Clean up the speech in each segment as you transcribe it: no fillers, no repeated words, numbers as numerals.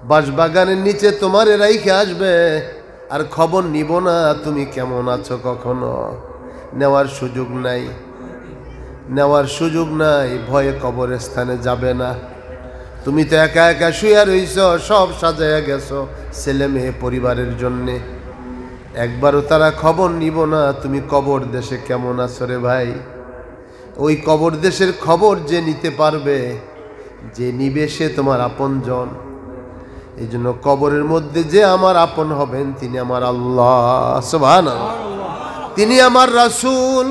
বাঁশবাগানের নিচে তোমারে রাইখে আসবে, আর খবর নিব না তুমি কেমন আছো, কখনো নেওয়ার সুযোগ নাই, নেওয়ার সুযোগ নাই। ভয়ে কবরস্থানে যাবে না। তুমি তো একা একা শুয়ে রইছ, সব সাজায়া গেছো ছেলে মেয়ে পরিবারের জন্যে, একবারও তারা খবর নিব না তুমি কবর দেশে কেমন আছো রে ভাই। ওই কবর দেশের খবর যে নিতে পারবে, যে নিবে, সে তোমার আপনজন। এই জন্য কবরের মধ্যে যে আমার আপন হবেন তিনি আমার আল্লাহ সুবহানাল্লাহ, তিনি আমার রাসূল।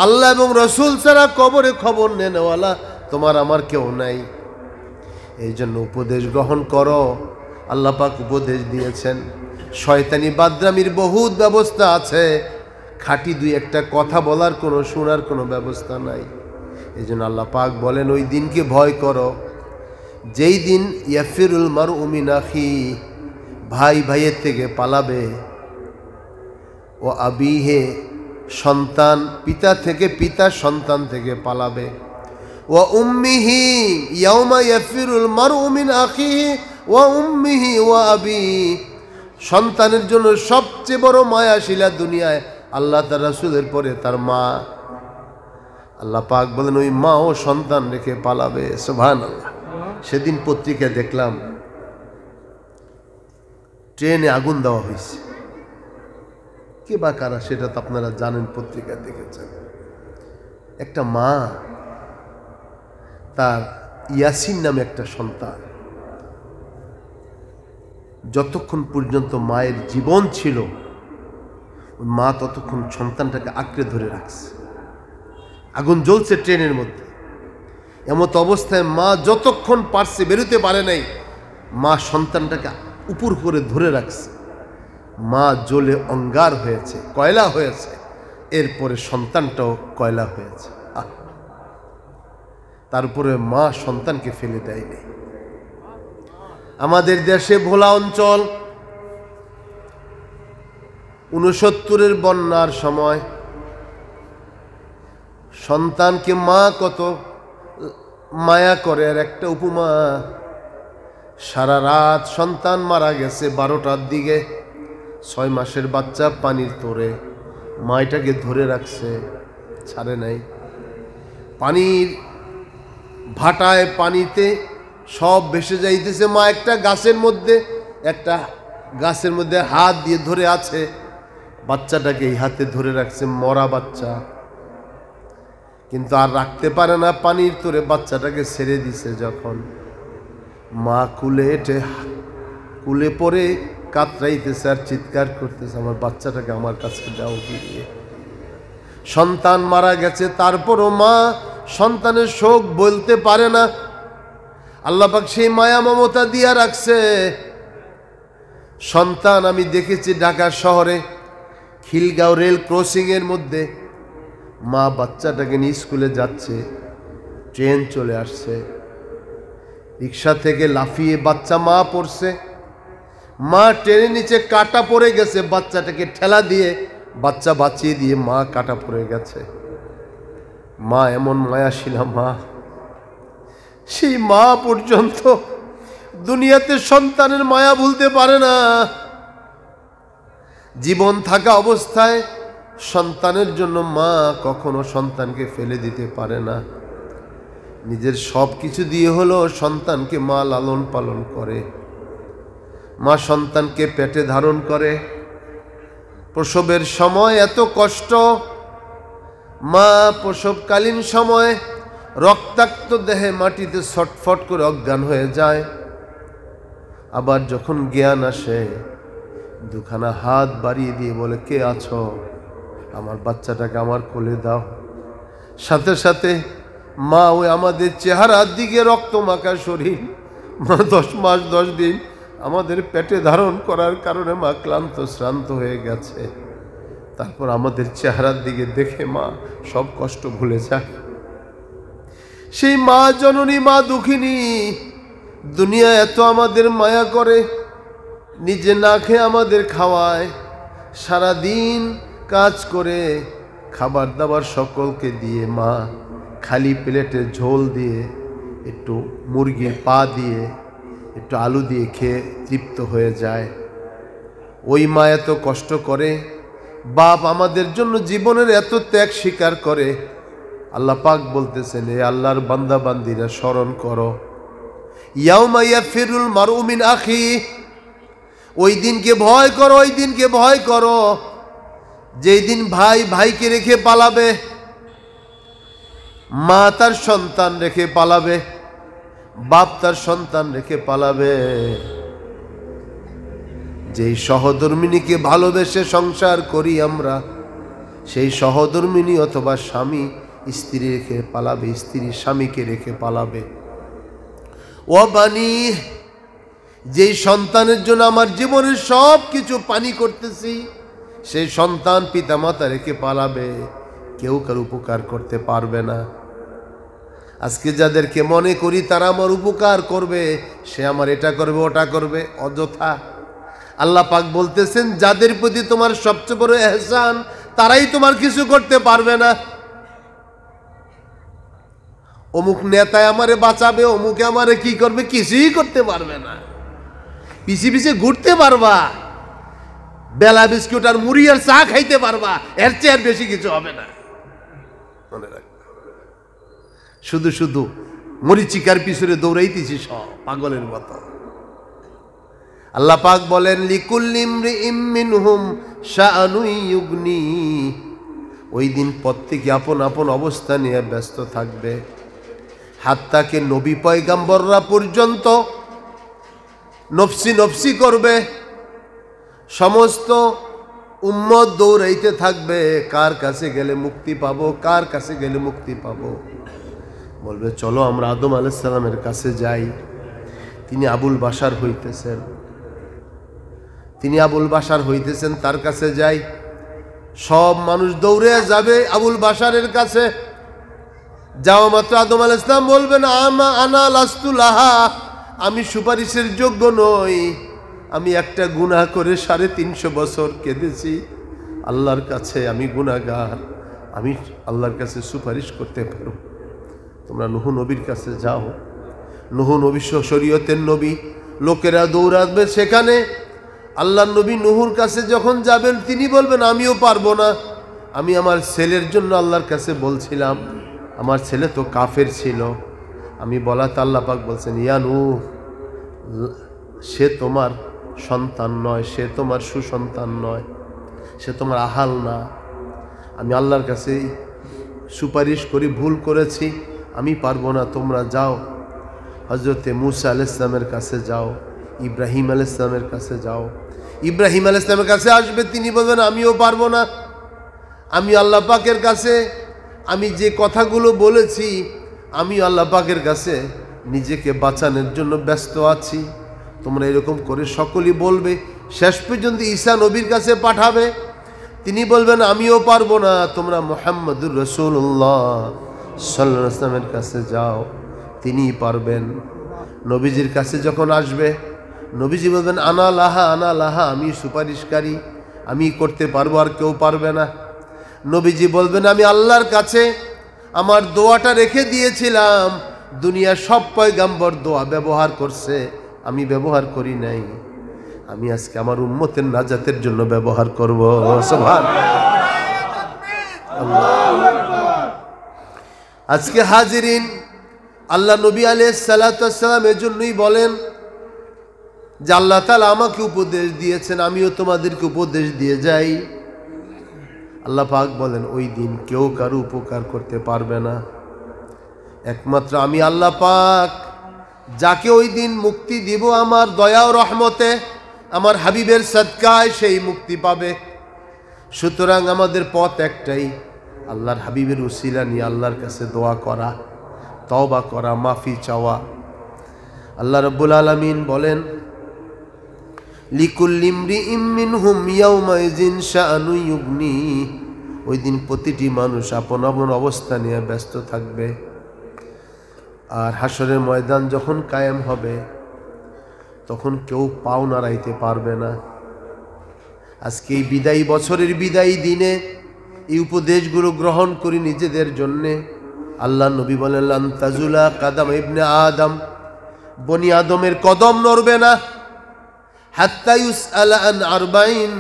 আল্লাহ এবং রাসূল ছাড়া কবরে খবর নেওয়ালা তোমার আমার কেউ নাই। এই জন্য উপদেশ গ্রহণ করো। আল্লাহ পাক উপদেশ দিয়েছেন, শয়তানি বাদরামির বহুত ব্যবস্থা আছে, খাঁটি দুই একটা কথা বলার কোনো শোনার কোনো ব্যবস্থা নাই। এই জন্য আল্লাহ পাক বলেন ওই দিনকে ভয় করো যেই দিন ইয়াফিরুল মারউ মিন আখি, ভাই ভাইয়ের থেকে পালাবে, ও আবিহে, সন্তান পিতা থেকে, পিতা সন্তান থেকে পালাবে, ও উম্মিহি, ইয়াউমা ইয়াফিরুল মারউ মিন আখিহি ওয়া উম্মিহি ওয়া আবি। সন্তানের জন্য সবচেয়ে বড় মায়াশিলা দুনিয়ায় আল্লাহ তার রাসূলের পরে তার মা। আল্লাহ পাক বলেন ওই মা ও সন্তান রেখে পালাবে। সুবহানাল্লাহ। সেদিন পত্রিকায় দেখলাম ট্রেনে আগুন দেওয়া হয়েছে, কে বা কারা সেটা তো আপনারা জানেন, পত্রিকায় দেখেছেন। একটা মা, তার ইয়াসিন নামে একটা সন্তান, যতক্ষণ পর্যন্ত মায়ের জীবন ছিল ওই মা ততক্ষণ সন্তানটাকে আঁকড়ে ধরে রাখছে। আগুন জ্বলছে ট্রেনের মধ্যে, এমত অবস্থায় মা যতক্ষণ পারছে বেরোতে পারে নাই, মা সন্তানটাকে উপর করে ধরে রাখছে। মা জ্বলে অঙ্গার হয়েছে, কয়লা হয়েছে, এরপরে সন্তানটাও কয়লা হয়েছে। তারপরে মা সন্তানকে ফেলে দেয়নি। আমাদের দেশে ভোলা অঞ্চল 69-এর বন্যার সময় সন্তানকে মা কত মায়া করে, আর একটা উপমা, সারা রাত সন্তান মারা গেছে 12টার দিকে, 6 মাসের বাচ্চা পানির তোরে, মাটাকে ধরে রাখছে, ছাড়ে নাই। পানির ভাটায় পানিতে সব ভেসে যাইতেছে, মা একটা গাছের মধ্যে হাত দিয়ে ধরে আছে, বাচ্চাটাকে এই হাতে ধরে রাখছে, মরা বাচ্চা, কিন্তু আর রাখতে পারে না পানির তোরে, বাচ্চাটাকে ছেড়ে দিছে। যখন মা কুলে পরে কাতরাইতেছে আর চিৎকার করতেছে, আমার বাচ্চাটাকে আমার কাছে দাও ফিরিয়ে। সন্তান মারা গেছে, তারপরও মা সন্তানের শোক বলতে পারে না। আল্লাহ পাক সেই মায়া মমতা দিয়া রাখছে। সন্তান আমি দেখেছি ঢাকা শহরে খিলগাঁও রেল ক্রসিং এর মধ্যে, মা বাচ্চাটাকে নিয়ে স্কুলে যাচ্ছে, ট্রেন চলে আসছে, রিক্সা থেকে লাফিয়ে বাচ্চা মা পড়ছে, মা ট্রেনের নিচে কাটা পড়ে গেছে, বাচ্চাটাকে ঠেলা দিয়ে বাচ্চা বাঁচিয়ে দিয়ে মা কাটা পড়ে গেছে। মা এমন মায়াশীলা মা, সেই মা পর্যন্ত দুনিয়াতে সন্তানের মায়া ভুলতে পারে না। জীবন থাকা অবস্থায় সন্তানের জন্য মা কখনো সন্তানকে ফেলে দিতে পারে না। নিজের সব কিছু দিয়ে হলো সন্তানকে মা লালন পালন করে। মা সন্তানকে পেটে ধারণ করে। প্রসবের সময় এত কষ্ট, মা প্রসবকালীন সময় রক্তাক্ত দেহে মাটিতে ছটফট করে অজ্ঞান হয়ে যায়। আবার যখন জ্ঞান আসে, দুখানা হাত বাড়িয়ে দিয়ে বলে, কে আছো? আমার বাচ্চাটাকে আমার কোলে দাও। সাথে সাথে মা ওই আমাদের চেহারার দিকে রক্ত মাখা শরীর, মা 10 মাস 10 দিন আমাদের পেটে ধারণ করার কারণে মা ক্লান্ত শ্রান্ত হয়ে গেছে। তারপর আমাদের চেহারার দিকে দেখে মা সব কষ্ট ভুলে যায়। সেই মা জননী, মা দুঃখিনী, দুনিয়া এত আমাদের মায়া করে, নিজে না খেয়ে আমাদের খাওয়ায়, সারাদিন কাজ করে খাবার দাবার সকলকে দিয়ে মা খালি প্লেটে ঝোল দিয়ে, একটু মুরগির পা দিয়ে, একটু আলু দিয়ে খেয়ে তৃপ্ত হয়ে যায়। ওই মা এত কষ্ট করে, বাপ আমাদের জন্য জীবনের এত ত্যাগ স্বীকার করে। আল্লাহ পাক বলতেছেন, এ আল্লাহর বান্দা বান্দিরা স্মরণ করো, ইয়াউমা ইয়াফিরুল মারউ মিন আখি, ওই দিনকে ভয় করো, ওই দিনকে ভয় করো যেই দিন ভাই ভাইকে রেখে পালাবে, মা তার সন্তান রেখে পালাবে, বাপ তার সন্তান রেখে পালাবে। যেই সহধর্মিনীকে ভালোবেসে সংসার করি আমরা, সেই সহধর্মিনী অথবা স্বামী স্ত্রী রেখে পালাবে, স্ত্রী স্বামীকে রেখে পালাবে। ও বানি, যেই সন্তানের জন্য আমার জীবনের সব কিছু পানি করতেছি, সেই সন্তান পিতামাতা রেখে পালাবে, কেউ কার উপকার করতে পারবে না। আজকে যাদেরকে মনে করি তারা আমার উপকার করবে, সে আমার এটা করবে ওটা করবে, অযথা। আল্লাহ পাক বলতেছেন, যাদের প্রতি তোমার সবচেয়ে বড় এহসান তারাই তোমার কিছু করতে পারবে না। অমুক নেতায় আমারে বাঁচাবে, অমুকে আমারে কি করবে, কিছুই করতে পারবে না। পিছিয়ে পিছিয়ে ঘুরতে পারবা, বেলা বিস্কুট আর মুড়ি আর চা খাইতে পারবা, এর চেয়ে আর বেশি কিছু হবে না। মনে রাখবে, শুধু শুধু মরিচিকার পিছনে দৌড়াইতেছি সব পাগলের মতো। আল্লাহ পাক বলেন, লিকুল্লি ইমরিইম মিনহুম শাআনুন ইউগনি, ওই দিন প্রত্যেকে আপন আপন অবস্থা নিয়ে ব্যস্ত থাকবে। হাত্তাকে নবী পয়গাম্বররা পর্যন্ত নফসি নফসি করবে, সমস্ত উম্মত দৌড়াইতে থাকবে, কার কাছে গেলে মুক্তি পাবো, কার কাছে গেলে মুক্তি পাবো। বলবে, চলো আমরা আদম আলাইহিস সালামের কাছে যাই। তিনি আবুল বাশার হইতেছেন, তিনি আবুল বাশার হইতেছেন, তার কাছে যাই। সব মানুষ দৌড়ে যাবে আবুল বাশারের কাছে। যাওয়া মাত্র আদম আলাইহিস সালাম বলবেন, আনা লাস্তু লাহা, আমি সুপারিশের যোগ্য নই, আমি একটা গুনাহ করে 350 বছর কেঁদেছি আল্লাহর কাছে, আমি গুনাহগার, আমি আল্লাহর কাছে সুপারিশ করতে পারব। তোমরা নূহ নবীর কাছে যাও। নূহ নবী শরীয়তের নবী, লোকেরা দৌড়াবে সেখানে। আল্লাহর নবী নূহুর কাছে যখন যাবেন, তিনি বলবেন, আমিও পারবো না, আমি আমার ছেলের জন্য আল্লাহর কাছে বলছিলাম, আমার ছেলে তো কাফের ছিল। আমি বলাতে আল্লাহ পাক বলছেন, ইয়া নূহ, সে তোমার সন্তান নয়, সে তোমার সুসন্তান নয়, সে তোমার আহাল না। আমি আল্লাহর কাছে সুপারিশ করি, ভুল করেছি, আমি পারবো না, তোমরা যাও। হযরতে মূসা আলাইহিস সালামের কাছে যাও, ইব্রাহিম আলাইহিস সালামের কাছে যাও। ইব্রাহিম আলাইহিস সালামের কাছে আসবে, তিনি বলবেন, আমিও পারবো না, আমি আল্লাহ পাকের কাছে, আমি যে কথাগুলো বলেছি, আমি আল্লাহ পাকের কাছে নিজেকে বাঁচানোর জন্য ব্যস্ত আছি। তোমরা এরকম করে সকলেই বলবে। শেষ পর্যন্ত ঈসা নবীর কাছে পাঠাবে, তিনি বলবেন, আমিও পারবো না, তোমরা মুহাম্মদুর রাসূলুল্লাহ সাল্লাল্লাহু আলাইহি ওয়াসাল্লামের কাছে যাও, তিনিই পারবেন। নবীজির কাছে যখন আসবে, নবীজি বলবেন, আনা লাহা, আনা লাহা, আমি সুপারিশকারী, আমি করতে পারবো, আর কেউ পারবে না। নবীজি বলবেন, আমি আল্লাহর কাছে আমার দোয়াটা রেখে দিয়েছিলাম, দুনিয়ার সব পয়গাম্বর দোয়া ব্যবহার করছে, আমি ব্যবহার করি নাই, আমি আজকে আমার উম্মতের নাজাতের জন্য ব্যবহার করব। সুবহানাল্লাহ। আজকে হাজিরিন, আল্লাহ নবী আলাইহিস সালাতু ওয়াস সালাম এজন্যই বলেন যে আল্লাহ তাআলা আমাকে উপদেশ দিয়েছেন, আমিও তোমাদেরকে উপদেশ দিয়ে যাই। আল্লাহ পাক বলেন, ওই দিন কেউ কারো উপকার করতে পারবে না, একমাত্র আমি আল্লাহ পাক যাকে ওই দিন মুক্তি দিব আমার দয়া ও রহমতে, আমার হাবিবের সদকায়, সেই মুক্তি পাবে। সুতরাং আমাদের পথ একটাই, আল্লাহর হাবিবের উসিলা নিয়ে আল্লাহর কাছে দোয়া করা, তওবা করা, মাফি চাওয়া। আল্লাহ রাব্বুল আলামিন বলেন, লিকুল্লি ইমরিইম মিনহুম ইয়াউমাইযিন শাআনুন ইউগনি, ওই দিন প্রতিটি মানুষ আপন আপন অবস্থা নিয়ে ব্যস্ত থাকবে। আর হাসরের ময়দান যখন কায়েম হবে, তখন কেউ পাও নাড়াইতে পারবে না। আজকে এই বিদায়ী বছরের বিদায়ী দিনে এই উপদেশগুলো গ্রহণ করি নিজেদের জন্যে। আল্লাহ নবী বলেন, লান তাজুলা কাদাম ইবনে আদম বনি আদমের কদম নড়বে না। হাত্তা ইউসআলা আন আরবাইন,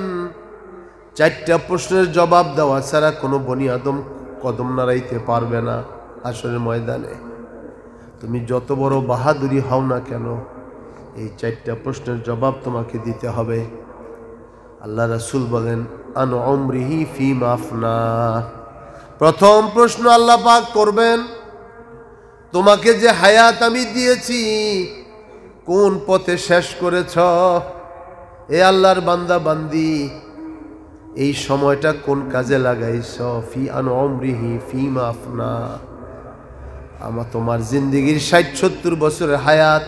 4টা প্রশ্নের জবাব দেওয়া ছাড়া কোনো বনি আদম কদম নাড়াইতে পারবে না হাশরের ময়দানে। তুমি যত বড় বাহাদুরি হও না কেন, এই 4টা প্রশ্নের জবাব তোমাকে দিতে হবে। আল্লাহ রাসূল বলেন, আন উমরিহি ফীমা আফনা। প্রথম প্রশ্ন আল্লাহ পাক করবেন, তোমাকে যে হায়াত আমি দিয়েছি কোন পথে শেষ করেছ? এ আল্লাহর বান্দা বান্দি, এই সময়টা কোন কাজে লাগাইছ? ফি আন উমরিহি ফীমা আফনা। তোমার জিন্দেগির 60-70 বছরের হায়াত,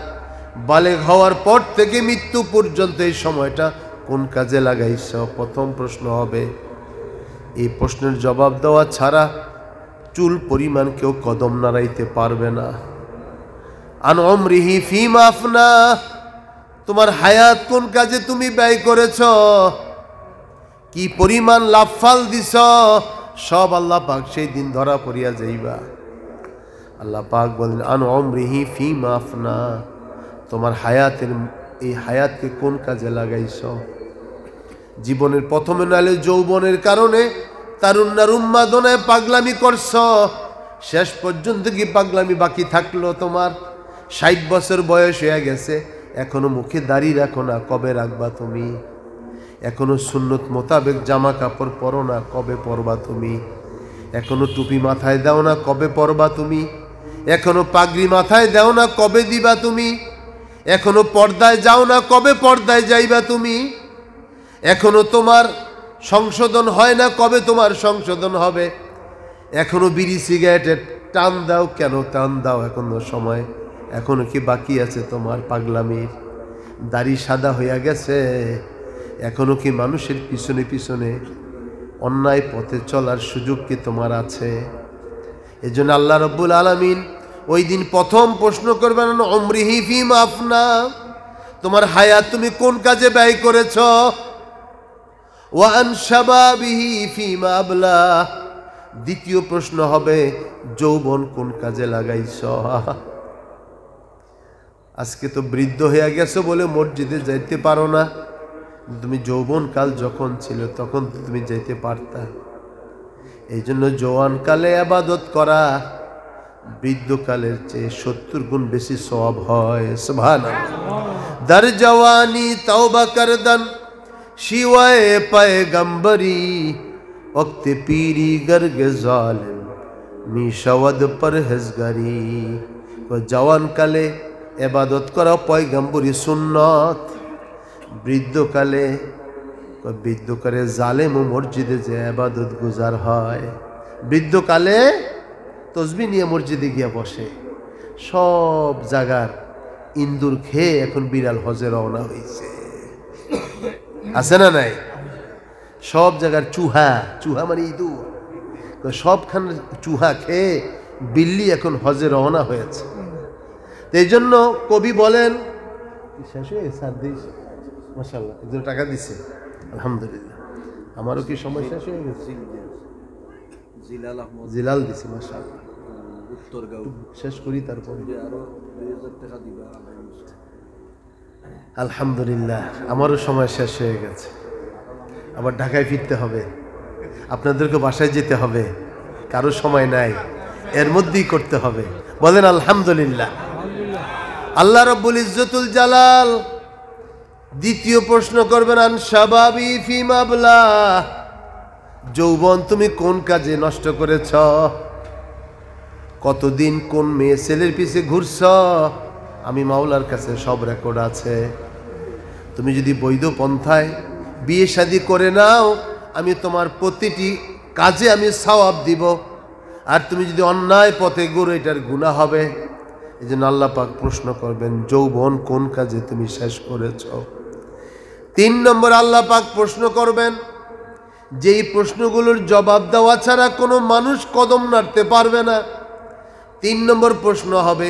বালেগ হওয়ার পর থেকে মৃত্যু পর্যন্ত এই সময়টা কোন কাজে লাগাইছ? প্রথম প্রশ্ন হবে। এই প্রশ্নের জবাব দেওয়া ছাড়া চুল পরিমাণ কেউ কদম নাড়াইতে পারবে না। আন উমরিহি ফীমা আফনা, তোমার হায়াত কোন কাজে তুমি ব্যয় করেছ, কি পরিমাণ লাফাল দিছ, সব আল্লাহ পাক সেই দিন ধরা পড়িয়া যাইবা। আল্লাহ পাক বলেন, আন উমরিহি ফীমা আফনা, তোমার হায়াতের এই হায়াতকে কোন কাজে লাগাইছ? জীবনের প্রথমে নালে যৌবনের কারণে তারুণ্যার উন্মাদনায় পাগলামি করছ, শেষ পর্যন্ত কি পাগলামি বাকি থাকলো? তোমার 60 বছর বয়স হয়ে গেছে, এখনো মুখে দাড়ি রাখো না, কবে রাখবা তুমি? এখনো সুন্নত মোতাবেক জামা কাপড় পরো না, কবে পরবা তুমি? এখনো টুপি মাথায় দাও না, কবে পরবা তুমি? এখনো পাগড়ি মাথায় দাও না, কবে দিবা তুমি? এখনো পর্দায় যাও না, কবে পর্দায় যাইবা তুমি? এখনো তোমার সংশোধন হয় না, কবে তোমার সংশোধন হবে? এখনো বিড়ি সিগারেটের টান দাও, কেন টান দাও? এখনো সময়, এখনো কি বাকি আছে তোমার পাগলামির? দাড়ি সাদা হইয়া গেছে, এখনো কি মানুষের পিছনে পিছনে অন্যায় পথে চলার সুযোগ কি তোমার আছে? এজন্য আল্লাহ রাব্বুল আলামিন ওই দিন প্রথম প্রশ্ন করবেন, উমরিহি ফীমা আফনা, তোমার হায়াত তুমি কোন কাজে ব্যয় করেছ? ওয়া আন শাবাবিহি ফীমা আবলা, দ্বিতীয় প্রশ্ন হবে, যৌবন কোন কাজে লাগাইছ? আজকে তো বৃদ্ধ হয়ে গেছো বলে মসজিদে যাইতে পারো না, তুমি যৌবন কাল যখন ছিল তখন তুমি যাইতে পারতা। এই জন্য জওয়ানকালে ইবাদত করা বৃদ্ধকালের চেয়ে 70 গুণ বেশি সওয়াব হয়। সুবহানাল্লাহ। দর জওয়ানি তওবা করদন শিওয়ে পয়গম্বরি, ওক্তে পীরি গরগে জালিম মিশাওয়াদ পরহেজগারি। জওয়ানকালে ইবাদত করা পয়গম্বরি সুন্নত, বৃদ্ধকালে জালেম ও মসজিদে যে ইবাদত গুজার হয়। বৃদ্ধকালে তসবিহ নিয়ে মসজিদে গিয়া বসে, সব জায়গার ইন্দুর খেয়ে এখন বিড়াল হজে রওনা হয়েছে, আছে না নাই? সব জায়গার চুহা, চুহা মানে ইঁদুর, সবখানে চুহা খেয়ে বিল্লি এখন হজে রওনা হয়েছে। এই জন্য কবি বলেন, শেষ হয়ে মাশাআল্লাহ, একজন টাকা দিছে, আলহামদুলিল্লাহ। আমারও কি সময় শেষ হয়ে গেছে? জিলাল দিছে, মাশাআল্লাহ। শেষ করি তারপরে। আলহামদুলিল্লাহ, আমারও সময় শেষ হয়ে গেছে। আবার ঢাকায় ফিরতে হবে, আপনাদেরকে বাসায় যেতে হবে, কারো সময় নাই, এর মধ্যেই করতে হবে। বলেন আলহামদুলিল্লাহ। আল্লাহ রাব্বুল ইজ্জতুল জালাল দ্বিতীয় প্রশ্ন করবেন, আন শাবাবি ফীমা আবলা, যৌবন তুমি কোন কাজে নষ্ট করেছ? কতদিন কোন মেয়ে ছেলের পিছে ঘুরছ? আমি মাওলার কাছে সব রেকর্ড আছে। তুমি যদি বৈধ পন্থায় বিয়ে শাদী করে নাও, আমি তোমার প্রতিটি কাজে আমি সওয়াব দিব, আর তুমি যদি অন্যায় পথে ঘুরো এটার গুনাহ হবে। এই জন্য আল্লাহ পাক প্রশ্ন করবেন, যৌবন কোন কাজে তুমি শেষ করেছ? 3 নম্বর আল্লাহ পাক প্রশ্ন করবেন, যেই প্রশ্নগুলোর জবাব দেওয়া ছাড়া কোনো মানুষ কদম নাড়তে পারবে না। 3 নম্বর প্রশ্ন হবে,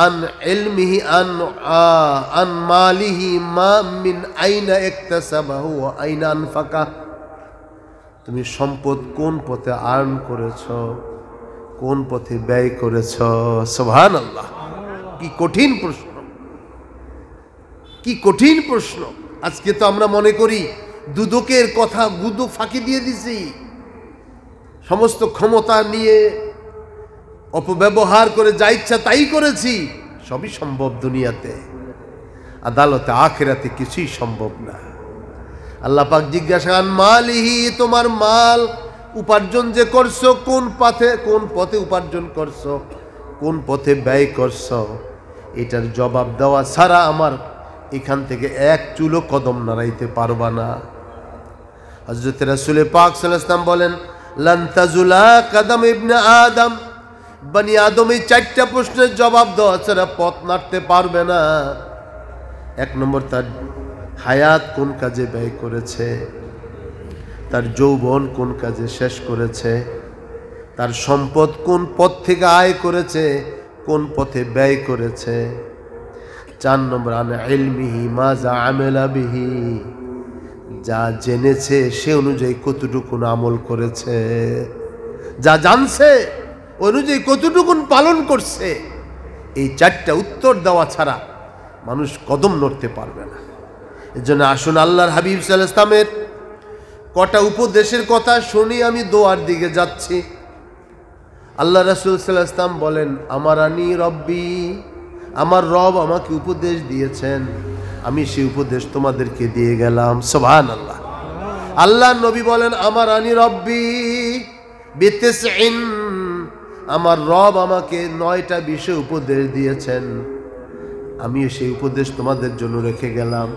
আন ইলমিহি আন মালিহি মা মিন আইনা ইকতাসাবাহু ওয়া আইনা আনফাকা, তুমি সম্পদ কোন পথে আর্ন করেছ, কোন পথে ব্যয় করেছ? সুবহানাল্লাহ। কি কঠিন প্রশ্ন, কি কঠিন প্রশ্ন। আজকে তো আমরা মনে করি দুদকের কথা দুদক ফাঁকি দিয়ে দিছি, সমস্ত ক্ষমতা নিয়ে অপব্যবহার করে যা ইচ্ছা তাই করেছি। সবই সম্ভব দুনিয়াতে, আদালতে আখিরাতে কিছুই সম্ভব না। আল্লাহ পাক জিজ্ঞাসা করেন মালিহি, তোমার মাল উপার্জন যে করছো কোন পথে উপার্জন করছো, কোন পথে ব্যয় করছো, এটার জবাব দেওয়া ছাড়া আমার এখান থেকে এক চুলো কদম নাড়াইতে পারবা না। হযরত রাসূল পাক সাল্লাল্লাহু আলাইহি ওয়াসাল্লাম বলেন লান তাজুলা কদম ইবনে আদম, বনি আদম এই চারটা প্রশ্নের জবাব দেওয়া ছাড়া পথ নাড়তে পারবে না। এক নম্বর, তার হায়াত কোন কাজে ব্যয় করেছে, তার যৌবন কোন কাজে শেষ করেছে, তার সম্পদ কোন পথ থেকে আয় করেছে, কোন পথে ব্যয় করেছে। 4 নম্বর, আনা ইলমিহি মাজা আমেলা বিহি, যা জেনেছে সে অনুযায়ী কতটুকুন আমল করেছে, যা জানছে অনুযায়ী কতটুকুন পালন করছে। এই 4টা উত্তর দেওয়া ছাড়া মানুষ কদম নড়তে পারবে না। এর জন্য আসুন আল্লাহর হাবিব সাল্লাল্লাহু আলাইহি ওয়াসাল্লামের কটা উপদেশের কথা শুনি। আমি দোয়ার দিকে যাচ্ছি। আল্লাহ রাসূল সাল্লাল্লাহু আলাইহি ওয়াসাল্লাম বলেন আমারানি রব্বি, আমার রব আমাকে উপদেশ দিয়েছেন, আমি সেই উপদেশ তোমাদেরকে দিয়ে গেলাম। সুবহানাল্লাহ। আল্লাহ নবী বলেন আমারানি রব্বি বিতিসইন, আমার রব আমাকে 9টা বিষয় উপদেশ দিয়েছেন, আমি সেই উপদেশ তোমাদের জন্য রেখে গেলাম।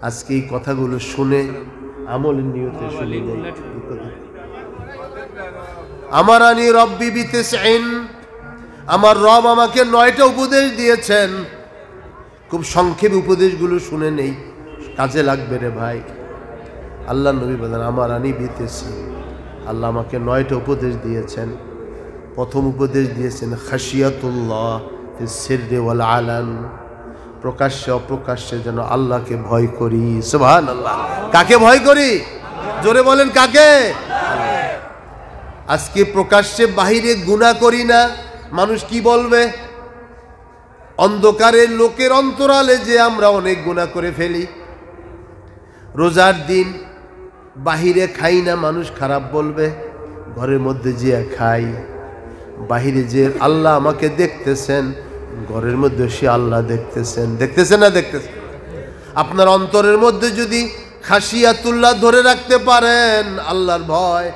আজকে এই কথাগুলো শুনে আমলের নিয়তে শুনে যাই। আমারানি রব্বি বিতিসইন, আমার রব আমাকে 9টা উপদেশ দিয়েছেন। খুব সংক্ষেপে উপদেশগুলো শুনে নেই, কাজে লাগবে রে ভাই। আল্লাহ নবী বলেন আমারানি বিতিসইন, আল্লাহ আমাকে 9টা উপদেশ দিয়েছেন। প্রথম উপদেশ দিয়েছেন খাশিয়াতুল্লাহ ফিস সিররি ওয়াল আলান, প্রকাশ্যে অপ্রকাশ্যে যেন আল্লাহকে ভয় করি। সুবহানাল্লাহ। কাকে ভয় করি? জোরে বলেন কাকে? আজকে প্রকাশ্যে বাহিরে গুনাহ করি না, মানুষ কি বলবে? অন্ধকারের লোকের অন্তরালে যে আমরা অনেক গুনাহ করে ফেলি। রোজার দিন বাহিরে খাই না, মানুষ খারাপ বলবে। ঘরের মধ্যে যে খাই, বাহিরে যে আল্লাহ আমাকে দেখতেছেন, ঘরের মধ্যে সে আল্লাহ দেখতেছেন। দেখতেছেন না? দেখতেছেন। আপনার অন্তরের মধ্যে যদি খাশিয়াতুল্লাহ ধরে রাখতে পারেন, আল্লাহর ভয়,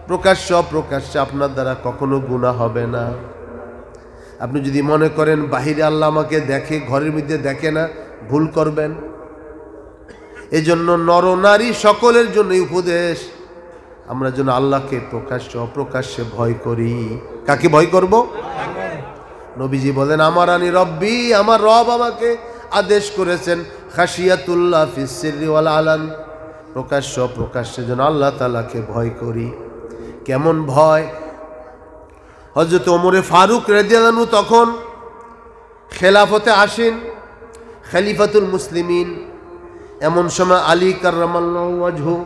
প্রকাশ্য অপ্রকাশ্যে আপনার দ্বারা কখনো গুনাহ হবে না। আপনি যদি মনে করেন বাহিরে আল্লাহ আমাকে দেখে, ঘরের মধ্যে দেখে না, ভুল করবেন। এজন্য নর নারী সকলের জন্য উপদেশ, আমরা যেন আল্লাহকে প্রকাশ্যে অপ্রকাশ্যে ভয় করি। কাকে ভয় করব? নবীজি বলেন আমারানি রব্বি, আমার রব আমাকে আদেশ করেছেন খাশিয়াতুল্লাহ ফিস সিররি ওয়াল আলান, প্রকাশ্য অপ্রকাশ্যে যেন আল্লাহ তাআলাকে ভয় করি। কেমন ভয়? হযরত ওমর ফারুক রাদিয়াল্লাহু আনহু তখন খেলাফতে আসেন, খলিফাতুল মুসলিমিন। এমন সময় আলী কাররামাল্লাহু ওয়াজহু,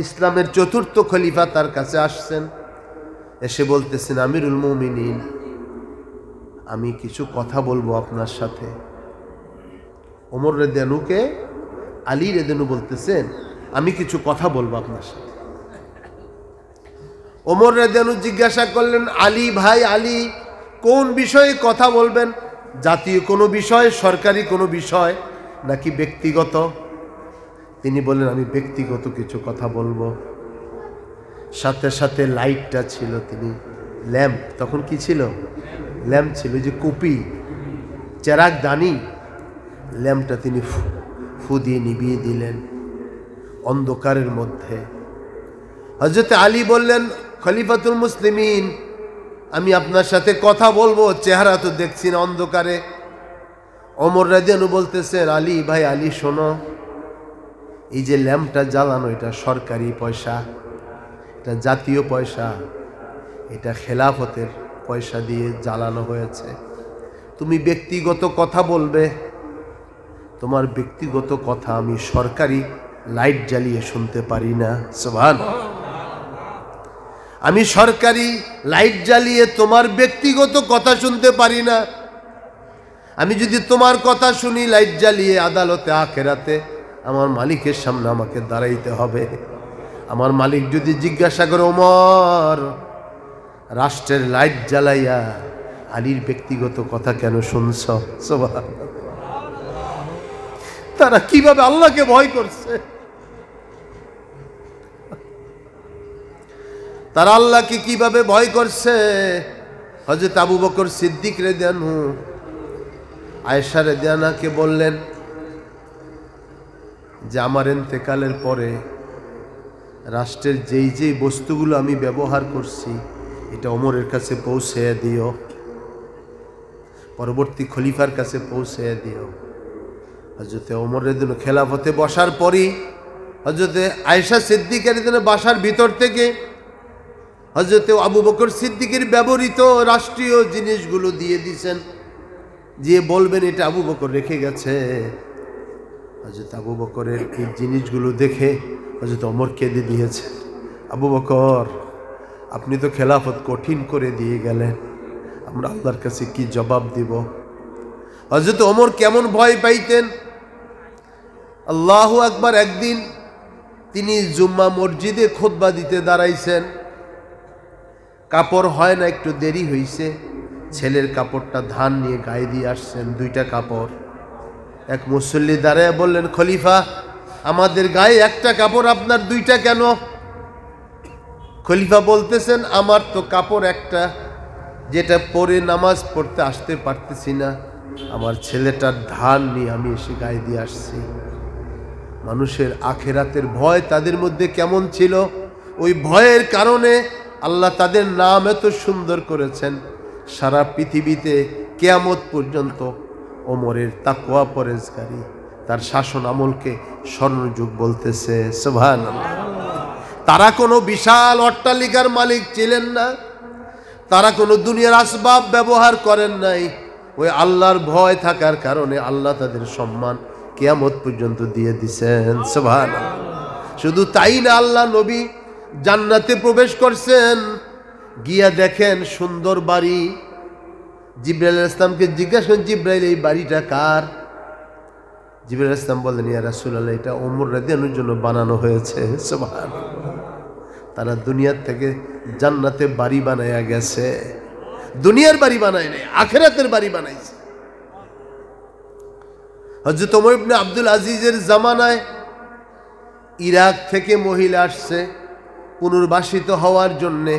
ইসলামের 4র্থ খলিফা, তার কাছে আসছেন। এসে বলতেছেন আমিরুল মুমিনিন, আমি কিছু কথা বলবো আপনার সাথে। ওমর রাদিয়াল্লাহু আনহুকে আলী রাদিয়াল্লাহু আনহু বলতেছেন আমি কিছু কথা বলবো আপনার সাথে। ওমর রাদিয়াল্লাহু আনহু জিজ্ঞাসা করলেন আলী ভাই, আলী কোন বিষয়ে কথা বলবেন? জাতীয় কোনো বিষয়, সরকারি কোনো বিষয়, নাকি ব্যক্তিগত? তিনি বললেন আমি ব্যক্তিগত কিছু কথা বলবো। সাথে সাথে লাইটটা ছিল, তিনি ল্যাম্প, তখন কি ছিল? ল্যাম্প ছিল, যে কুপি, চেরাগ দানি, ল্যাম্পটা তিনি ফু দিয়ে নিভিয়ে দিলেন অন্ধকারের মধ্যে। হযরত আলী বললেন খলিফাতুল মুসলিমিন, আমি আপনার সাথে কথা বলবো, চেহারা তো দেখছি না অন্ধকারে। ওমর রাদিয়াল্লাহু আনহু বলতেছেন আলী ভাই, আলী শোনো, এই যে ল্যাম্পটা জ্বালানো, এটা সরকারি পয়সা, এটা জাতীয় পয়সা, এটা খেলাফতের পয়সা দিয়ে জ্বালানো হয়েছে। তুমি ব্যক্তিগত কথা বলবে, তোমার ব্যক্তিগত কথা আমি সরকারি লাইট জ্বালিয়ে শুনতে পারি না। সুবহানাল্লাহ। আমি সরকারি লাইট জ্বালিয়ে তোমার ব্যক্তিগত কথা শুনতে পারি না। আমি যদি তোমার কথা শুনি লাইট জ্বালিয়ে আদালতে আখেরাতে আমার মালিকের সামনে আমাকে দাঁড়াইতে হবে। আমার মালিক যদি জিজ্ঞাসা করে, ওমর রাষ্ট্রের লাইট জ্বালাইয়া আলীর ব্যক্তিগত কথা কেন শুনছ? সুবহানাল্লাহ। তারা কিভাবে আল্লাহকে ভয় করছে, তারা আল্লাহকে কিভাবে ভয় করছে। হযরত আবু বকর সিদ্দিক রাদিয়াল্লাহু আনহু আয়েশা রাদিয়াল্লাহু আনহাকে বললেন যে আমার ইন্তেকালের পরে রাষ্ট্রের যেই যেই বস্তুগুলো আমি ব্যবহার করছি এটা ওমরের কাছে পৌঁছে দিও, পরবর্তী খলিফার কাছে পৌঁছে দিও। হযরত ওমর রাদিয়াল্লাহু আনহু খেলাফতে বসার পরই হযরত আয়েশা সিদ্দিকা রাদিয়াল্লাহু আনহা বাসার ভিতর থেকে হযরত আবু বকর সিদ্দিকের ব্যবহৃত রাষ্ট্রীয় জিনিসগুলো দিয়ে দিয়েছেন, যে বলবেন এটা আবু বকর রেখে গেছে। হযরত আবু বকরের এই জিনিসগুলো দেখে হযরত ওমর কেঁদে দিয়েছেন, আবু বকর আপনি তো খেলাফত কঠিন করে দিয়ে গেলেন, আমরা আল্লাহর কাছে কি জবাব দিব। হযরত ওমর কেমন ভয় পাইতেন, আল্লাহু আকবার। একদিন তিনি জুম্মা মসজিদে খুতবা দিতে দাঁড়াইছেন, কাপড় হয় না, একটু দেরি হইছে, ছেলের কাপড়টা ধান নিয়ে গায়ে দিয়ে আসছেন, দুইটা কাপড়। এক মুসল্লি দাঁড়ায় বললেন, খলিফা আমাদের গায়ে একটা কাপড়, আপনার দুইটা কেন? খলিফা বলতেছেন, আমার তো কাপড় একটা, যেটা পরে নামাজ পড়তে আসতে পারতেছি না, আমার ছেলেটার ধান নিয়ে আমি এসে গায়ে দিয়ে আসছি। মানুষের আখেরাতের ভয় তাদের মধ্যে কেমন ছিল, ওই ভয়ের কারণে আল্লাহ তাদের নাম এত সুন্দর করেছেন। সারা পৃথিবীতে কিয়ামত পর্যন্ত ওমরের তাকওয়া পরেজগারি, তার শাসন আমলকে স্বর্ণযুগ বলতেছে। সুবহানাল্লাহ। তারা কোনো বিশাল অট্টালিকার মালিক ছিলেন না, তারা কোনো দুনিয়ার আসবাব ব্যবহার করেন নাই। ওই আল্লাহর ভয় থাকার কারণে আল্লাহ তাদের সম্মান কিয়ামত পর্যন্ত দিয়ে দিছেন। সুবহানাল্লাহ। শুধু তাই না, আল্লাহ নবী জান্নাতে প্রবেশ করছেন, গিয়া দেখেন সুন্দর বাড়ি। জিবরাইল আলাইহিস সালামকে জিজ্ঞাসা করেন, জিবরাইল এই বাড়িটা কার? জিবরাইল আলাইহিস সালাম বললেন, ইয়া রাসূলুল্লাহ এটা ওমর রাদিয়াল্লাহু আনহুর জন্য বানানো হয়েছে। সুবহানাল্লাহ। তারা দুনিয়ার থেকে জান্নাতে বাড়ি বানায়া গেছে, দুনিয়ার বাড়ি বানায় নাই, আখিরাতের বাড়ি বানাইছে। হযরত ওমর ইবনে আব্দুল আজিজের জামানায় ইরাক থেকে মহিলা আসছে পুনর্বাসিত হওয়ার জন্যে।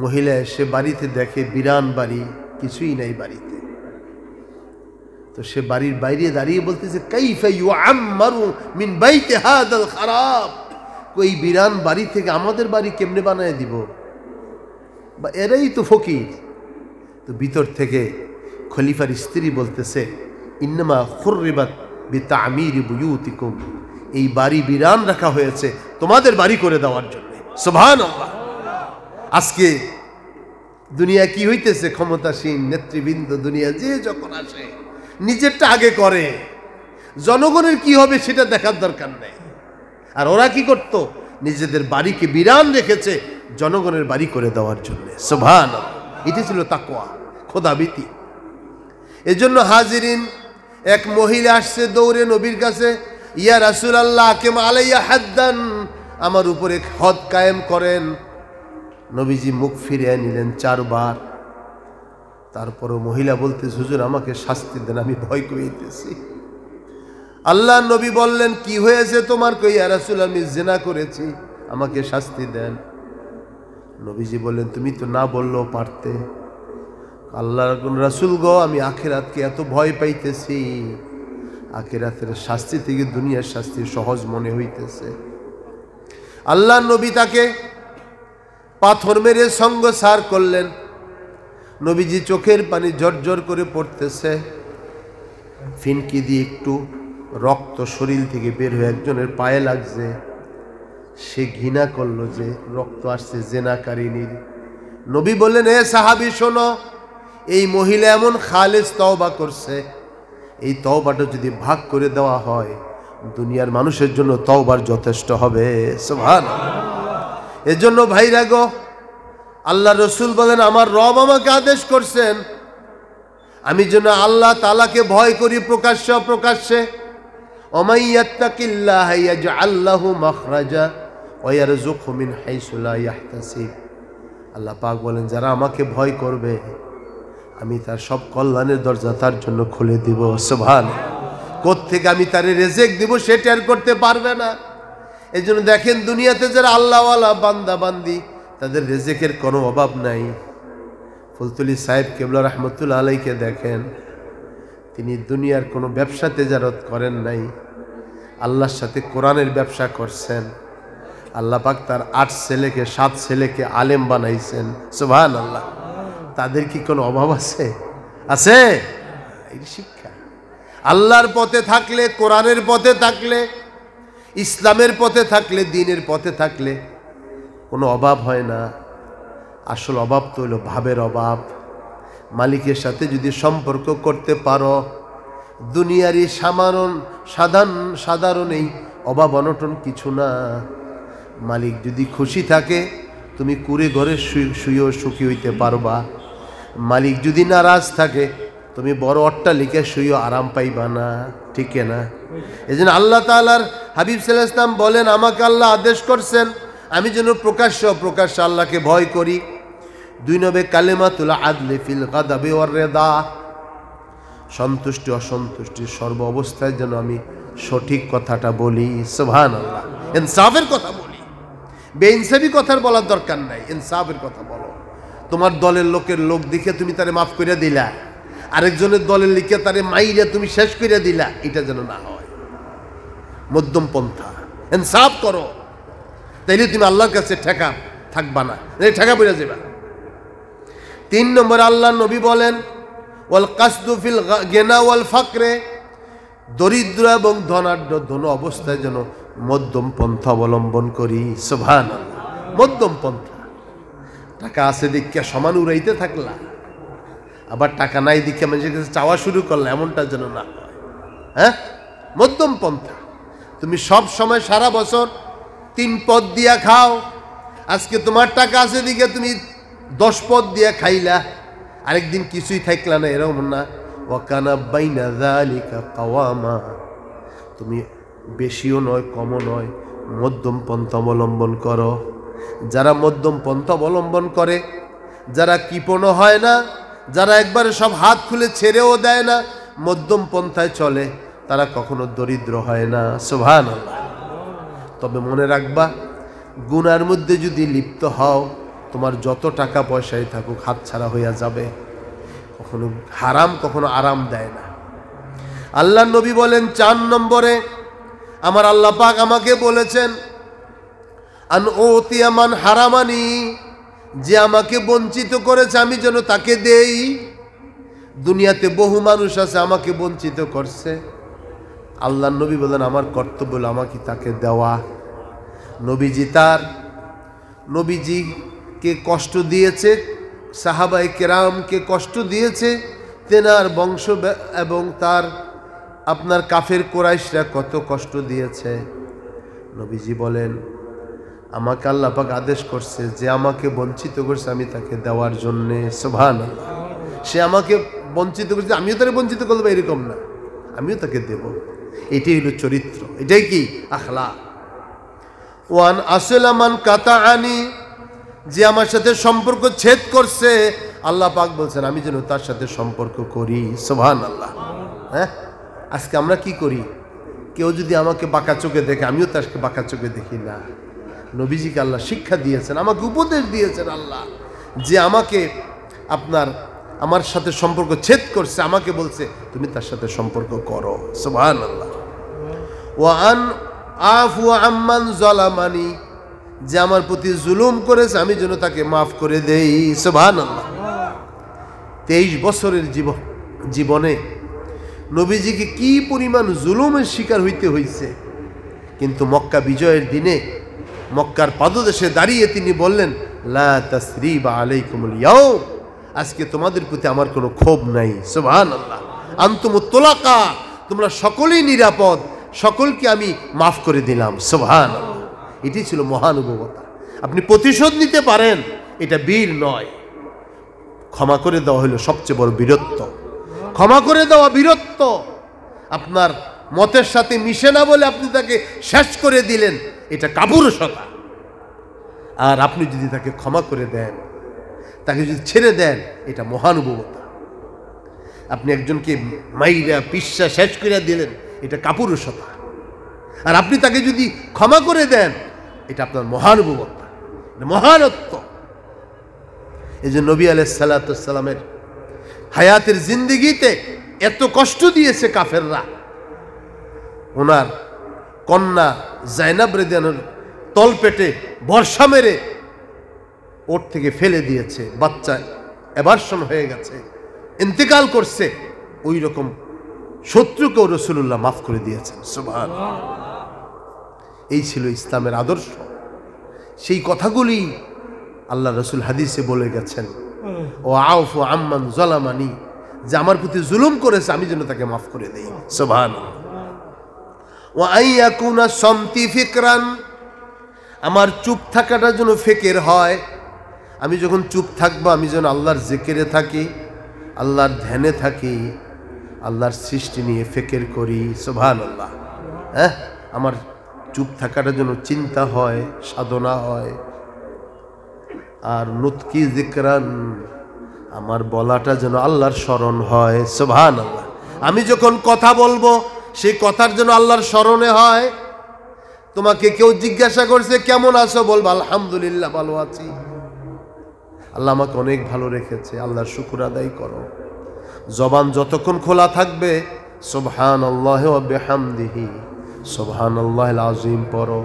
মহিলা এসে বাড়িতে দেখে বিরান বাড়ি, কিছুই নাই বাড়িতে। তো সে বাড়ির বাইরে দাঁড়িয়ে বলতেছে, কাইফা ইউআম্মারু মিন বাইতি হাদাল খারাব, ওই বিরান বাড়ি থেকে আমাদের বাড়ি কেমনে বানায় দিব, বা এরাই তো ফকির। তো ভিতর থেকে খলিফার স্ত্রী বলতেছে, ইন্নামা খুররিবাত বিতামিরি বুয়ুতিকুম, এই বাড়ি বিরান রাখা হয়েছে তোমাদের বাড়ি করে দেওয়ার জন্য। সুবহানাল্লাহ। আজকে দুনিয়া কি হইতেছে, ক্ষমতাসীন নেতৃবৃন্দ দুনিয়া যে যখন আসে নিজেরটা আগে করে, জনগণের কি হবে সেটা দেখার দরকার নেই। আর ওরা কি করত, নিজেদের বাড়িকে বিরান রেখেছে জনগণের বাড়ি করে দেওয়ার জন্য। সুবহানাল্লাহ। এটি ছিল তাকওয়া, খোদাভীতি। এজন্য হাজিরিন, এক মহিলা আসছে দৌড়ে নবীর কাছে, ইয়া রাসূলুল্লাহ আকিম আলাইয়া হাদ্দান, আমার উপরে হদ কায়েম করেন। নবীজি মুখ ফিরিয়ে নিলেন 4 বার। তারপরও মহিলা বলতে, হুজুর আমাকে শাস্তি দেন, আমি ভয় করিতেছি। আল্লাহ নবী বললেন, কি হয়েছে তোমার? কই ইয়া রাসূল আমি জিনা করেছি, আমাকে শাস্তি দেন। নবীজি বললেন, তুমি তো না বললেও পারতে। আল্লাহর রাসূল গো, আমি আখিরাতকে এত ভয় পাইতেছি, আখিরাতের শাস্তি থেকে দুনিয়ার শাস্তি সহজ মনে হইতেছে। আল্লাহ নবী তাকে পাথর মেরে সঙ্গসার করলেন। নবীজি চোখের পানি ঝরঝর করে পড়তেছে, ফিনকি দিয়ে একটু রক্ত শরীর থেকে বের হয়ে একজনের পায়ে লাগছে। সে ঘৃণা করলো যে রক্ত আসছে জেনাকারিনীর। নবী বললেন, এ সাহাবী শোনো, এই মহিলা এমন খালেস তওবা করছে, এই তওবাটা যদি ভাগ করে দেওয়া হয় দুনিয়ার মানুষের জন্য তওবার যথেষ্ট হবে। সুবহানাল্লাহ। এজন্য ভাইরা গো, আল্লাহ রসুল বলেন, আমার রব আমাকে আদেশ করছেন আমি যেন আল্লাহ তাআলাকে ভয় করি প্রকাশ্যে অপ্রকাশ্যে। ওমাই ইয়াত্তাকিল্লাহ ইয়াজআল লাহু মাখরাজা ওয়া ইয়ারযুকহু মিন হাইসু লা ইয়াহতাসিব। আল্লাহ পাক বলেন, যারা আমাকে ভয় করবে আমি তার সব কল্যাণের দরজা তার জন্য খুলে দিব। সুবহানাল্লাহ। কোত্থেকে আমি তারে রিজিক দিব সে টের করতে পারবে না। এই জন্য দেখেন দুনিয়াতে যারা আল্লাহওয়ালা বান্দা বান্দি তাদের রিজিকের কোনো অভাব নাই। ফুলতুলি সাহেব কেবলা রহমতুল্লাহ আলাইকে দেখেন, তিনি দুনিয়ার কোনো ব্যবসা তেজারত করেন নাই, আল্লাহর সাথে কোরআনের ব্যবসা করছেন। আল্লাহ পাক তার 8 ছেলেকে 7 ছেলেকে আলেম বানাইছেন। সুবহানাল্লাহ। তাদের কি কোনো অভাব আছে? আছে? এই শিক্ষা আল্লাহর পথে থাকলে, কোরআনের পথে থাকলে, ইসলামের পথে থাকলে, দ্বীনের পথে থাকলে কোনো অভাব হয় না। আসল অভাব তো হলো ভাবের অভাব। মালিকের সাথে যদি সম্পর্ক করতে পারো, দুনিয়ারই সাধারণ এই অভাব অনটন কিছু না। মালিক যদি খুশি থাকে তুমি কুড়ে ঘরে শুয়েও সুখী হইতে পারবা। মালিক যদি নারাজ থাকে তুমি বড় অট্টালিকায় শুয়েও আরাম পাইবা না। ঠিক না? এই জন্য আল্লাহ তাআলার হাবিব সাল্লাল্লাহু আলাইহি ওয়াসাল্লাম বলেন, আমাকে আল্লাহ আদেশ করছেন আমি যেন প্রকাশ্যে আল্লাহকে ভয় করি। 2 নম্বরে কালিমাতুল আদলি ফিল গাদাবি ওয়ার রিদা, সন্তুষ্টি অসন্তুষ্টি সর্ব অবস্থায় যেন আমি সঠিক কথাটা বলি। সুবহানাল্লাহ। ইনসাফের কথা বলি, বেইনসাফি কথার বলার দরকার নাই, ইনসাফের কথা বলো। তোমার দলের লোক দেখে তুমি তারে মাফ করে দিলা, আরেকজনের দলের লিখে তারে মাইরা তুমি শেষ করে দিলা, এটা যেন না হয়। মধ্যম পন্থা, ইনসাফ করো, তাইলে তুমি আল্লাহর কাছে ঠেকা থাকবা না, ঠেকা পড়ে যাবা। 3 নম্বর আল্লাহ নবী বলেন, ওয়াল কাসদু ফিল গিনা ওয়াল ফাকরে, দরিদ্র এবং ধনাঢ্য দোনো অবস্থায় যেন মধ্যম পন্থা অবলম্বন করি। সুবহানাল্লাহ। মধ্যম পন্থা। টাকা আছে দেখিয়া সমান উড়াইতে থাকলা, আবার টাকা নাই দেখিয়া মানুষের কাছে চাওয়া শুরু করলা, এমনটা যেন না হয়। হ্যাঁ, মধ্যম পন্থা। তুমি সব সময় সারা বছর 3 পদ দিয়া খাও, আজকে তোমার টাকা আছে দিকে তুমি 10 পদ দিয়া খাইলা, আরেকদিন কিছুই থাকলা না, এরকম না। ওয়াকানা বাইনা যালিকা কাওয়ামা, তুমি বেশিও নয় কমও নয়, মধ্যম পন্থা অবলম্বন করো। যারা মধ্যম পন্থা অবলম্বন করে, যারা কৃপণ হয় না, যারা একবারে সব হাত খুলে ছেড়েও দেয় না, মধ্যম পন্থায় চলে, তারা কখনো দরিদ্র হয় না। সুবহানাল্লাহ। তবে মনে রাখবা, গুনার মধ্যে যদি লিপ্ত হও, তোমার যত টাকা পয়সাই থাকুক হাতছাড়া হইয়া যাবে। কখনো হারাম কখনো আরাম দেয় না। আল্লাহ নবী বলেন 4 নম্বরে, আমার আল্লাহ পাক আমাকে বলেছেন, আন উতিয়া মান হারামানি, যে আমাকে বঞ্চিত করেছে আমি যেন তাকে দেই। দুনিয়াতে বহু মানুষ আছে আমাকে বঞ্চিত করছে, আল্লাহ নবী বলেন আমার কর্তব্য হলো আমাকে তাকে দেওয়া। নবীজিকে কষ্ট দিয়েছে, সাহাবায়ে কেরামকে কষ্ট দিয়েছে, তেনার বংশ এবং তার আপনার কাফের কুরাইশরা কত কষ্ট দিয়েছে। নবীজি বলেন আমাকে আল্লাহ পাক আদেশ করছে যে আমাকে বঞ্চিত করছে আমি তাকে দেওয়ার জন্যে। সুবহানাল্লাহ। সে আমাকে বঞ্চিত করছে, আমিও তাকে বঞ্চিত করবো এরকম না, আমিও তাকে দেব। এটাই হলো চরিত্র, এটাই কি আখলাক। ওয়ান আসলামান কাতাআনি, যে আমার সাথে সম্পর্ক ছেদ করছে, আল্লাহ পাক বলছেন আমি যেন তার সাথে সম্পর্ক করি। সুবহানাল্লাহ। হ্যাঁ, আজকে আমরা কি করি, কেউ যদি আমাকে বাঁকা চোখে দেখে আমিও তাকে বাঁকা চোখে দেখি না। নবীজিকে আল্লাহ শিক্ষা দিয়েছেন, আমাকে উপদেশ দিয়েছেন আল্লাহ, যে আমাকে আমার সাথে সম্পর্ক ছেদ করছে, আমাকে বলছে তুমি তার সাথে সম্পর্ক করো। সুবহানাল্লাহ। ওয়ান আফু আম্মান যালামানি, যে আমার প্রতি জুলুম করেছে আমি যেন তাকে মাফ করে দেই। সুবহানাল্লাহ। 23 বছরের জীবনে নবীজিকে কি পরিমাণ জুলুমের শিকার হইতে হয়েছে, কিন্তু মক্কা বিজয়ের দিনে মক্কার পাদদেশে দাঁড়িয়ে তিনি বললেন, লা তাসরিবা আলাইকুমুল ইয়াউম, আজকে তোমাদের প্রতি আমার কোনো ক্ষোভ নাই। সুবহানাল্লাহ। আনতুমুত তুলাকা, তোমরা সকলেই নিরাপদ, সকলকে আমি মাফ করে দিলাম। সুবহানাল্লাহ। এটি ছিল মহানুভবতা। আপনি প্রতিশোধ নিতে পারেন, এটা বীর নয়, ক্ষমা করে দেওয়া হলো সবচেয়ে বড় বীরত্ব। ক্ষমা করে দেওয়া বীরত্ব। আপনার মতের সাথে মিশে না বলে আপনি তাকে শেষ করে দিলেন, এটা কাপুরুষতা। আর আপনি যদি তাকে ক্ষমা করে দেন, তাকে যদি ছেড়ে দেন, এটা মহানুভবতা। আপনি একজনকে মাইরা পিসা শেষ করে দিলেন, এটা কাপুরুষতা। আর আপনি তাকে যদি ক্ষমা করে দেন, এটা আপনার মহানুভবতা, মহানত্ব। এই যে নবী আলাইহিস সালাতু ওয়াস সালামের হায়াতের জিন্দেগিতে এত কষ্ট দিয়েছে কাফেররা। ওনার কন্যা জাইনাব রাদিয়াল্লাহু তল পেটে বর্ষা মেরে ওর থেকে ফেলে দিয়েছে, বাচ্চা অ্যাবার্শন হয়ে গেছে, ইন্তেকাল করছে। ওই রকম শত্রুকেও রাসূলুল্লাহ মাফ করে দিয়েছেন। সুবহানাল্লাহ। এই ছিল ইসলামের আদর্শ। সেই কথাগুলি আল্লাহ রাসূল হাদিসে বলে গেছেন, ও আউফু আম্মান যালামানি, যে আমার প্রতি জুলুম করেছে আমি যেন তাকে মাফ করে দেই। সুবহানাল্লাহ। ওয়া আইয়াকুনা সামতি ফিকরান, আমার চুপ থাকাটা যেন ফিকির হয়। আমি যখন চুপ থাকবো, আমি যেন আল্লাহর জিকিরে থাকি, আল্লাহর ধ্যানে থাকি, আল্লাহর সৃষ্টি নিয়ে ফিকির করি। সুবহানাল্লাহ। হ্যাঁ, আমার চুপ থাকাটা যেন চিন্তা হয়, সাধনা হয়। আর নুতকি যিকরান, আমার বলাটা যেন আল্লাহর স্মরণ হয়। সুবহানাল্লাহ। আমি যখন কথা বলবো, সেই কথার যেন আল্লাহর স্মরণে হয়। তোমাকে কেউ জিজ্ঞাসা করছে কেমন আছো, বলবা আলহামদুলিল্লাহ ভালো আছি, আল্লাহ আমাকে অনেক ভালো রেখেছে, আল্লাহর শুকর আদায় করো। জবান যতক্ষণ খোলা থাকবে সুবহানাল্লাহি ওয়া বিহামদিহি সুবহানাল্লাহিল আযীম পড়ো,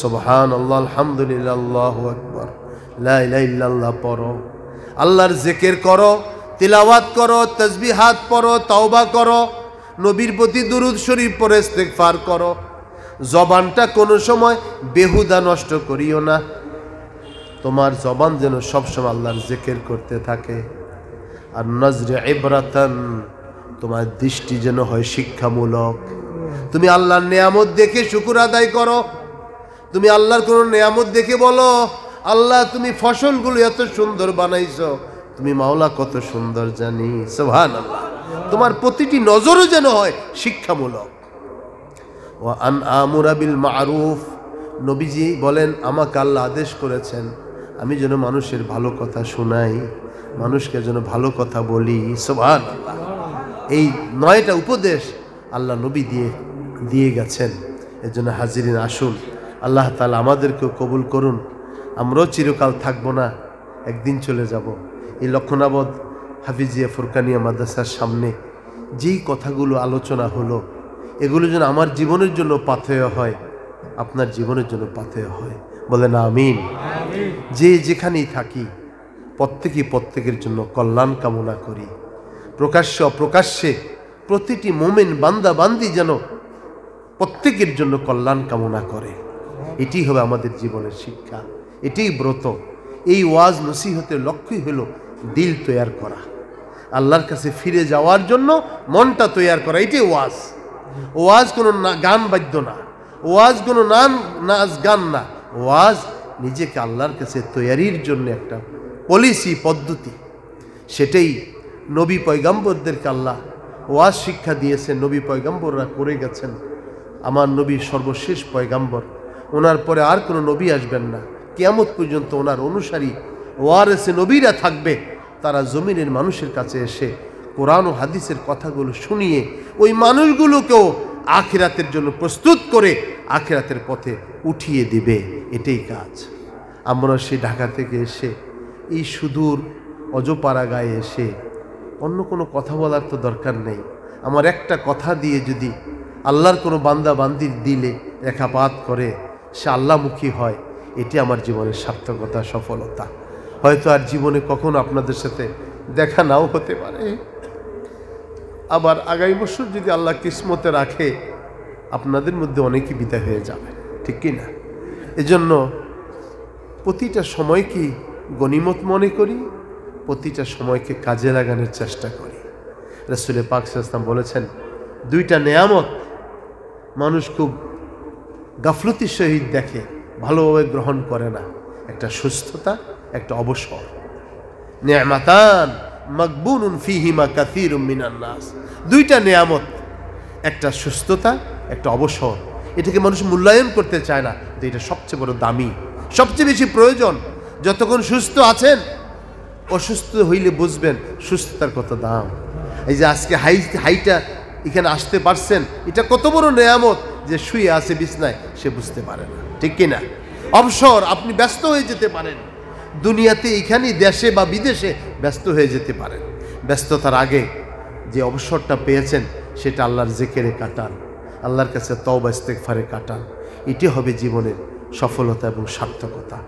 সুবহানাল্লাহ আলহামদুলিল্লাহ আল্লাহু আকবার লা ইলাহা ইল্লাল্লাহ পড়ো, আল্লাহর জিকির করো, তিলাওয়াত করো, তাসবিহাত পড়ো, তওবা করো, নবীর প্রতি দুরূদ শরীফ পড়ে ইস্তেগফার করো। জবানটা কোনো সময় বেহুদা নষ্ট করিও না। তোমার জবান যেন সবসময় আল্লাহর জিকির করতে থাকে। আর নজরে ইবরাতান, তোমার দৃষ্টি যেন হয় শিক্ষামূলক। তুমি আল্লাহর নেয়ামত দেখে শুকর আদায় করো। তুমি আল্লাহর কোনো নেয়ামত দেখে বলো, আল্লাহ তুমি ফসলগুলো এত সুন্দর বানাইছো, তুমি মাওলা কত সুন্দর জানি। সুবহানাল্লাহ। তোমার প্রতিটি নজরও যেন হয় শিক্ষামূলক। ওয়া আন আমুরা বিল মারুফ, নবীজি বলেন আমাকে আল্লাহ আদেশ করেছেন আমি যেন মানুষের ভালো কথা শোনাই, মানুষকে যেন ভালো কথা বলি। সুবহানাল্লাহ। এই 9টা উপদেশ আল্লাহ নবী দিয়ে গেছেন। এর জন্য হাজিরিন আসুন, আল্লাহ তাআলা আমাদেরকেও কবুল করুন। আমরাও চিরকাল থাকবো না, একদিন চলে যাব। এই লক্ষণাবদ হাফিজিয়া ফুরকানিয়া মাদ্রাসার সামনে যেই কথাগুলো আলোচনা হলো, এগুলো যেন আমার জীবনের জন্য পাথেয় হয়, আপনার জীবনের জন্য পাথেয় হয়। বলেন আমিন। যে যেখানেই থাকি প্রত্যেকের জন্য কল্যাণ কামনা করি। প্রকাশ্য অপ্রকাশ্যে প্রতিটি মুমিন বান্দা বান্দি যেন প্রত্যেকের জন্য কল্যাণ কামনা করে। এটি হবে আমাদের জীবনের শিক্ষা, এটাই ব্রত। এই ওয়াজ নসিহতের লক্ষ্যই হলো দিল তৈয়ার করা, আল্লাহর কাছে ফিরে যাওয়ার জন্য মনটা তৈয়ার করা। এটাই ওয়াজ। ওয়াজ কোনো গান বাদ্য না, ওয়াজ কোনো নাচ গান না। ওয়াজ নিজেকে আল্লাহর কাছে তৈয়ারির জন্য একটা পলিসি পদ্ধতি। সেটাই নবী পয়গাম্বরদেরকে আল্লাহ ওয়াজ শিক্ষা দিয়েছেন। নবী পয়গাম্বররা করে গেছেন। আমার নবী সর্বশেষ পয়গাম্বর, ওনার পরে আর কোনো নবী আসবেন না। কিয়ামত পর্যন্ত ওনার অনুসারী ওয়ারেসে নবীরা থাকবে। তারা জমিনের মানুষের কাছে এসে কোরআন ও হাদিসের কথাগুলো শুনিয়ে ওই মানুষগুলোকেও আখিরাতের জন্য প্রস্তুত করে আখিরাতের পথে উঠিয়ে দিবে। এটাই কাজ। আমরা সে ঢাকা থেকে এসে এই সুদূর অজপাড়া গায়ে এসে অন্য কোনো কথা বলার তো দরকার নেই। আমার একটা কথা দিয়ে যদি আল্লাহর কোনো বান্দা বান্দির দিলে রেখাপাত করে, সে আল্লাহমুখী হয়, এটি আমার জীবনের সার্থকতা, সফলতা। হয়তো আর জীবনে কখনো আপনাদের সাথে দেখা নাও হতে পারে, আবার আগামী বছর যদি আল্লাহ কিসমতে রাখে আপনাদের মধ্যে অনেকেই বিদায় হয়ে যাবে, ঠিক কি না? এজন্য প্রতিটা সময়কে গনিমত মনে করি, প্রতিটা সময়কে কাজে লাগানোর চেষ্টা করি। রাসূল পাক সাল্লাল্লাহু আলাইহি ওয়াসাল্লাম বলেছেন, 2টা নেয়ামত মানুষ খুব গাফলতির সহিত দেখে, ভালোভাবে গ্রহণ করে না। একটা সুস্থতা, একটা অবসর। নেয়ামাতান মাকবুনুন ফিহিমা কাসীরুম মিনান নাস। দুইটা নেয়ামত, একটা সুস্থতা, একটা অবসর। এটাকে মানুষ মূল্যায়ন করতে চায় না, তো এটা সবচেয়ে বড় দামি, সবচেয়ে বেশি প্রয়োজন। যতক্ষণ সুস্থ আছেন, অসুস্থ হইলে বুঝবেন সুস্থতার কত দাম। এই যে আজকে হাইটা এখানে আসতে পারছেন, এটা কত বড় নেয়ামত। যে শুয়ে আছে বিছনায়, সে বুঝতে পারে না, ঠিক কিনা? অবসর, আপনি ব্যস্ত হয়ে যেতে পারেন দুনিয়াতে, এখানেই দেশে বা বিদেশে ব্যস্ত হয়ে যেতে পারেন। ব্যস্ততার আগে যে অবসরটা পেয়েছেন, সেটা আল্লাহর জিকিরে কাটান, আল্লাহর কাছে তওবা ইস্তেগফারে কাটান। এটি হবে জীবনের সফলতা এবং সার্থকতা।